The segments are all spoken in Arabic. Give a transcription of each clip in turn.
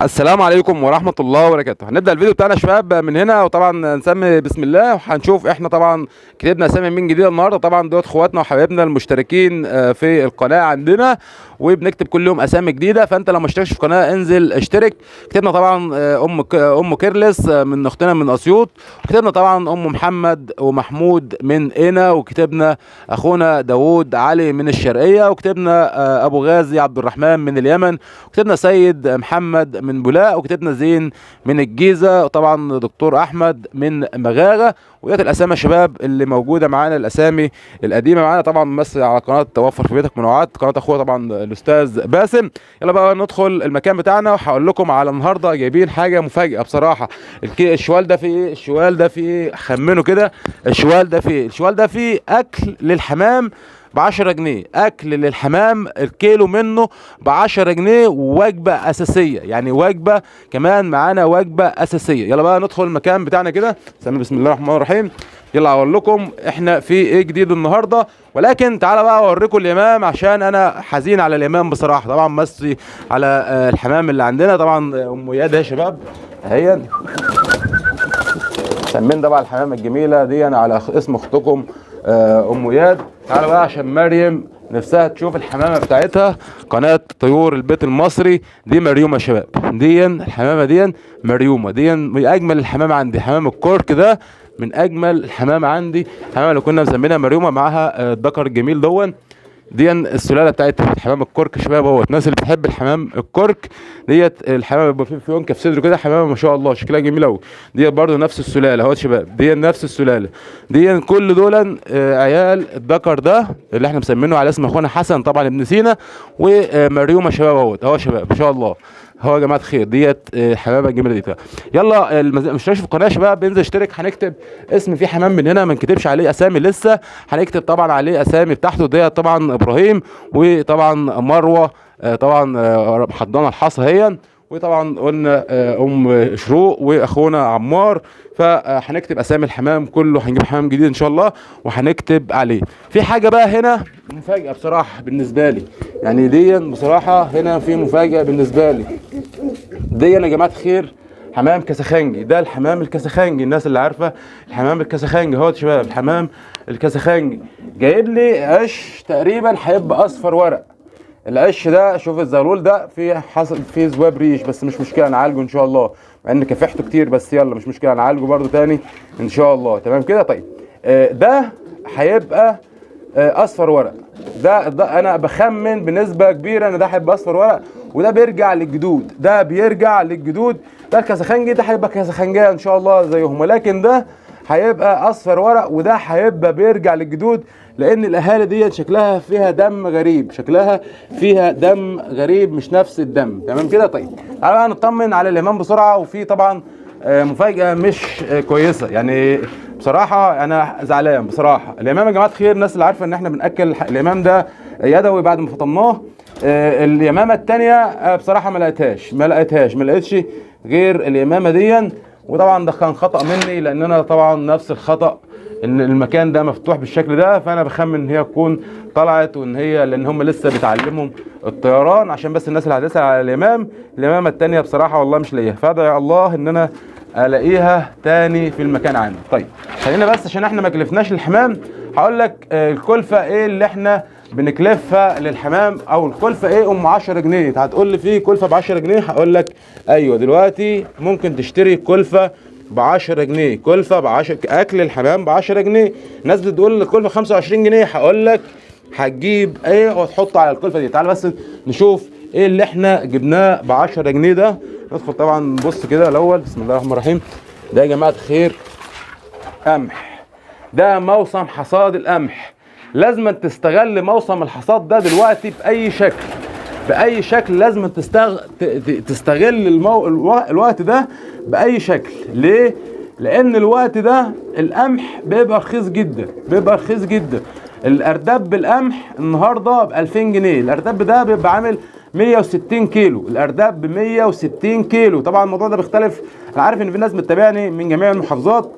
السلام عليكم ورحمة الله وبركاته. هنبدأ الفيديو بتاعنا يا شباب من هنا، وطبعا نسمي بسم الله، وهنشوف احنا طبعا كتبنا اسامي من جديد النهارده. طبعا دوت اخواتنا وحبايبنا المشتركين في القناة عندنا، وبنكتب كل يوم اسامي جديدة. فانت لو ما اشتركتش في القناة انزل اشترك. كتبنا طبعا ام كيرلس من اختنا من اسيوط، وكتبنا طبعا ام محمد ومحمود من قنا، وكتبنا اخونا داوود علي من الشرقية، وكتبنا ابو غازي عبد الرحمن من اليمن، وكتبنا سيد محمد من بولاق، وكتبنا زين من الجيزه، وطبعا دكتور احمد من مغاغه. وديت الاسامي يا شباب اللي موجوده معانا، الاسامي القديمه معانا طبعا، بس على قناه توفر في بيتك منوعات، قناه اخويا طبعا الاستاذ باسم. يلا بقى ندخل المكان بتاعنا، وهقول لكم على النهارده جايبين حاجه مفاجاه بصراحه. الشوال ده فيه ايه؟ الشوال ده فيه ايه؟ خمنوا كده. الشوال ده فيه ايه؟ الشوال ده فيه اكل للحمام ب10 جنيه. اكل للحمام الكيلو منه ب10 جنيه، ووجبه اساسيه، يعني وجبه كمان معانا، وجبه اساسيه. يلا بقى ندخل المكان بتاعنا كده. بسم الله الرحمن الرحيم. يلا اقول لكم احنا في ايه جديد النهارده. ولكن تعالى بقى اوريكم اليمام، عشان انا حزين على اليمام بصراحه. طبعا مسي على الحمام اللي عندنا. طبعا ام اياد يا شباب اهي، سمين ده بقى الحمام الجميله دي أنا على اسم اختكم ام اياد. تعالى بقى عشان مريم نفسها تشوف الحمامه بتاعتها. قناه طيور البيت المصري دي مريومه يا شباب، دي الحمامه دي مريومه، دي من اجمل الحمامه عندي. حمام الكرك ده من اجمل الحمامه عندي. الحمامه اللي كنا مسمينها مريومه، معاها الذكر الجميل دون. دي السلاله بتاعت حمام الكرك شباب اهوت. الناس اللي بتحب الحمام الكرك ديت، الحمام بيبقى فيه ينكف صدره كده، حمامه ما شاء الله شكلها جميل قوي. ديت برضه نفس السلاله اهوت شباب، دي نفس السلاله. دي كل دول عيال الذكر ده اللي احنا مسمينه على اسم اخونا حسن طبعا ابن سينا، ومريومه شباب اهوت اهو شباب ما شاء الله. هو يا جماعه خير ديت حمامه الجميله دي. يلا مشتركش في القناه يا شباب بينزل اشترك. هنكتب اسم في حمام من هنا، ما نكتبش عليه اسامي لسه، هنكتب طبعا عليه اسامي بتاعته. ديت طبعا ابراهيم، وطبعا مروه طبعا حضانه الحصى هي، وطبعا قلنا ام شروق واخونا عمار. فهنكتب اسامي الحمام كله، هنجيب حمام جديد ان شاء الله وهنكتب عليه. في حاجه بقى هنا مفاجاه بصراحه بالنسبه لي، يعني دي بصراحه هنا في مفاجاه بالنسبه لي. دي يا جماعه خير حمام كسخنجي. ده الحمام الكسخنجي، الناس اللي عارفه الحمام الكسخنجي اهو يا شباب. الحمام الكسخنجي جايب لي عش تقريبا هيبقى اصفر ورق. العش ده شوف الزغلول ده في حصل فيه ذباب ريش، بس مش مشكله نعالجه ان شاء الله، مع ان كافحته كتير، بس يلا مش مشكله نعالجه برده تاني ان شاء الله. تمام كده. طيب ده هيبقى اصفر ورق. ده انا بخمن بنسبه كبيره ان ده هيبقى اصفر ورق، وده بيرجع للجدود. ده بيرجع للجدود. ده الكسخنجي ده هيبقى كسخنجيه ان شاء الله زيهم، ولكن ده هيبقى اصفر ورق، وده هيبقى بيرجع للجدود، لان الاهالي دي شكلها فيها دم غريب، شكلها فيها دم غريب مش نفس الدم. تمام كده. طيب تعالوا بقى نطمن على الامام بسرعه. وفي طبعا مفاجاه مش كويسه، يعني بصراحه انا زعلان بصراحه. الامام يا جماعه خير، الناس اللي عارفه ان احنا بناكل الامام ده يدوي بعد ما فطمناه. اليمامه الثانيه بصراحه ما لقيتش غير اليمامه دي. وطبعا ده كان خطأ مني، لان انا طبعا نفس الخطأ، ان المكان ده مفتوح بالشكل ده. فانا بخمن ان هي تكون طلعت، وان هي لان هم لسه بيتعلموا الطيران، عشان بس الناس اللي هتسأل على اليمامه التانية بصراحه والله مش لاقيها. فادعي الله ان انا الاقيها تاني في المكان عندي. طيب خلينا بس عشان احنا ما كلفناش الحمام، هقول لك الكلفه ايه اللي احنا بنكلفها للحمام، او الكلفه ايه. 10 جنيه. هتقول لي في كلفه ب10 جنيه، هقول لك ايوه دلوقتي ممكن تشتري كلفه ب10 جنيه. كلفه اكل الحمام ب10 جنيه. ناس بتقول الكلفه 25 جنيه، هقول لك هتجيب ايه وتحطه على الكلفه دي. تعال بس نشوف ايه اللي احنا جبناه ب10 جنيه ده. ندخل طبعا نبص كده الاول. بسم الله الرحمن الرحيم. ده يا جماعه خير قمح. ده موسم حصاد القمح. لازم تستغل موسم الحصاد ده دلوقتي باي شكل، باي شكل. لازم تستغل الوقت ده باي شكل. ليه؟ لان الوقت ده القمح بيبقى رخيص جدا، بيبقى رخيص جدا. الارداب بالقمح النهارده ب 2000 جنيه. الارداب ده بيبقى عامل 160 كيلو. الارداب ب 160 كيلو. طبعا الموضوع ده بيختلف، انا عارف ان في ناس متابعني من جميع المحافظات،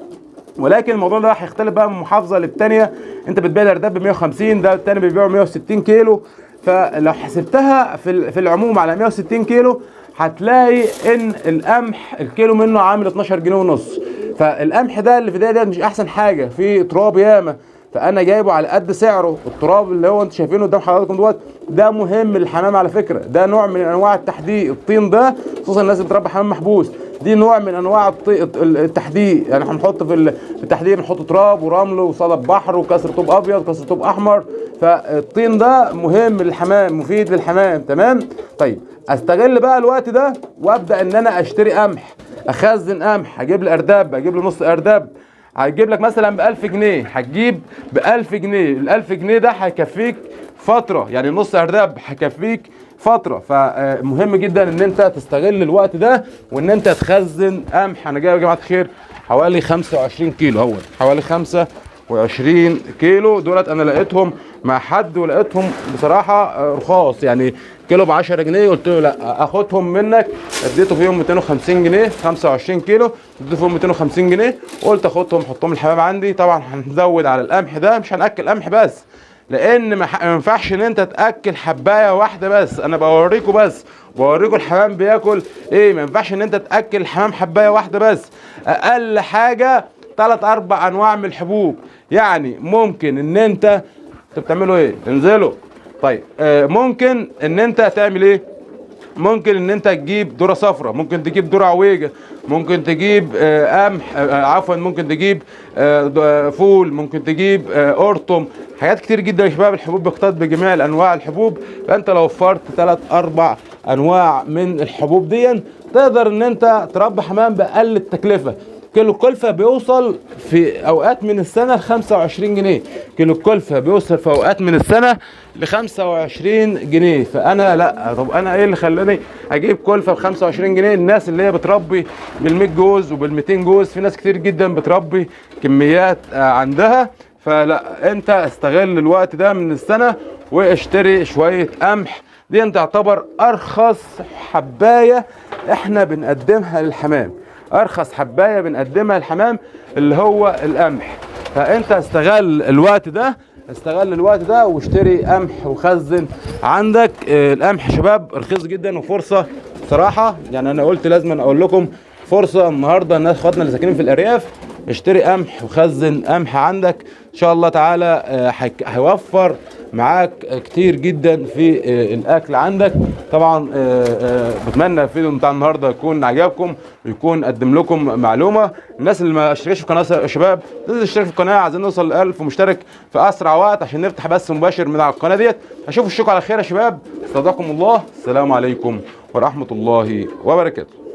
ولكن الموضوع ده هيختلف بقى من محافظه للتانيه. انت بتبيع الارداب ب 150، ده التاني بيبيعه 160 كيلو. فلو حسبتها في العموم على 160 كيلو هتلاقي ان القمح الكيلو منه عامل 12 جنيه ونص. فالقمح ده اللي في ده مش احسن حاجه، في تراب ياما، فانا جايبه على قد سعره. التراب اللي هو انتوا شايفينه قدام حضراتكم دوت ده مهم للحمام على فكره، ده نوع من انواع التحديق. الطين ده خصوصا الناس اللي بتربي حمام محبوس، دي نوع من انواع التحديق. يعني هنحط في التحديق بنحط تراب ورمل وصدف بحر وكسر طوب ابيض وكسر طوب احمر. فالطين ده مهم للحمام، مفيد للحمام. تمام. طيب استغل بقى الوقت ده وابدا ان انا اشتري قمح، اخزن قمح. هجيب لي ارداب، اجيب له نص ارداب، هتجيب لك مثلا ب 1000 جنيه، هتجيب ب 1000 جنيه، ال 1000 جنيه ده هيكفيك فتره، يعني نص ارداب هيكفيك فتره. فمهم جدا ان انت تستغل الوقت ده وان انت تخزن قمح. انا جايب يا جماعه الخير حوالي 25 كيلو اهو، حوالي 25 كيلو دولت انا لقيتهم مع حد ولقيتهم بصراحه رخاص، يعني كيلو ب 10 جنيه. قلت له لا اخدهم منك، اديته فيهم 250 جنيه، 25 كيلو اديته فيهم 250 جنيه، وقلت اخدهم حطهم الحمام عندي. طبعا هنزود على القمح ده، مش هناكل قمح بس، لان ما ينفعش ان انت تاكل حبايه واحده بس. انا بوريكم بس، بوريكم الحمام بياكل ايه. ما ينفعش ان انت تاكل الحمام حبايه واحده بس، اقل حاجه 3 4 انواع من الحبوب. يعني ممكن ان انت بتعملوا ايه؟ انزلوا. طيب ممكن ان انت تعمل ايه؟ ممكن ان انت تجيب ذره صفراء، ممكن تجيب ذره عويجه، ممكن تجيب قمح، عفوا ممكن تجيب فول، ممكن تجيب قرطم. حاجات كتير جدا يا شباب. الحبوب بيقتات بجميع الانواع الحبوب، فانت لو وفرت 3 4 انواع من الحبوب دي تقدر ان انت تربي حمام باقل التكلفه. كيلو الكلفة بيوصل في اوقات من السنة ل 25 جنيه، كيلو الكلفة بيوصل في اوقات من السنة ل 25 جنيه. فانا لا، طب انا ايه اللي خلاني اجيب كلفة ب 25 جنيه؟ الناس اللي هي بتربي بال 100 جوز وبال 200 جوز، في ناس كتير جدا بتربي كميات عندها. فلا، انت استغل الوقت ده من السنة واشتري شوية قمح. دي انت تعتبر ارخص حباية احنا بنقدمها للحمام، ارخص حبايه بنقدمها للحمام اللي هو القمح. فانت استغل الوقت ده، استغل الوقت ده واشتري قمح وخزن عندك. القمح شباب رخيص جدا وفرصه صراحه، يعني انا قلت لازم اقول لكم فرصه النهارده الناس اخواتنا اللي ساكنين في الارياف. اشتري قمح وخزن قمح عندك ان شاء الله تعالى، هيوفر معاك كتير جدا في الاكل عندك. طبعا بتمنى الفيديو بتاع النهارده يكون عجبكم ويكون قدم لكم معلومه. الناس اللي ما اشتركش في القناه يا شباب لازم تشترك في القناه، عايزين نوصل ل 1000 مشترك في اسرع وقت عشان نفتح بث مباشر من على القناه ديت. اشوف الشكر على خير يا شباب، استودعكم الله، السلام عليكم ورحمه الله وبركاته.